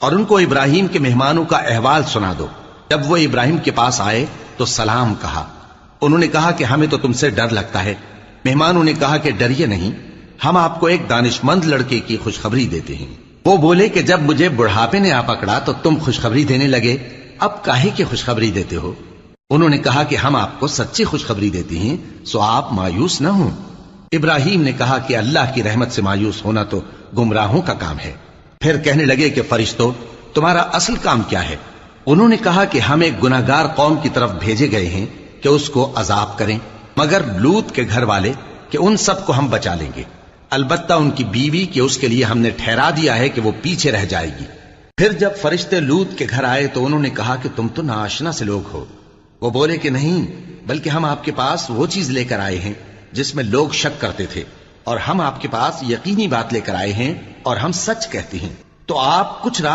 اور ان کو ابراہیم کے مہمانوں کا احوال سنا دو۔ جب وہ ابراہیم کے پاس آئے تو سلام کہا۔ انہوں نے کہا کہ ہمیں تو تم سے ڈر لگتا ہے۔ مہمانوں نے کہا کہ ڈریے نہیں، ہم آپ کو ایک دانشمند لڑکے کی خوشخبری دیتے ہیں۔ وہ بولے کہ جب مجھے بڑھاپے نے آ پکڑا تو تم خوشخبری دینے لگے، اب کاہے کی خوشخبری دیتے ہو؟ انہوں نے کہا کہ ہم آپ کو سچی خوشخبری دیتے ہیں، سو آپ مایوس نہ ہوں۔ ابراہیم نے کہا کہ اللہ کی رحمت سے مایوس ہونا تو گمراہوں کا کام ہے۔ پھر کہنے لگے کہ فرشتوں، تمہارا اصل کام کیا ہے؟ انہوں نے کہا کہ ہم ایک گناہگار قوم کی طرف بھیجے گئے ہیں کہ اس کو عذاب کریں، مگر لوط کے گھر والے کہ ان سب کو ہم بچا لیں گے، البتہ ان کی بیوی کہ اس کے لیے ہم نے ٹھہرا دیا ہے کہ وہ پیچھے رہ جائے گی۔ پھر جب فرشتے لوط کے گھر آئے تو انہوں نے کہا کہ تم تو ناآشنا سے لوگ ہو۔ وہ بولے کہ نہیں، بلکہ ہم آپ کے پاس وہ چیز لے کر آئے ہیں جس میں لوگ شک کرتے تھے، اور ہم آپ کے پاس یقینی بات لے کر آئے ہیں اور ہم سچ کہتے ہیں۔ تو آپ کچھ رات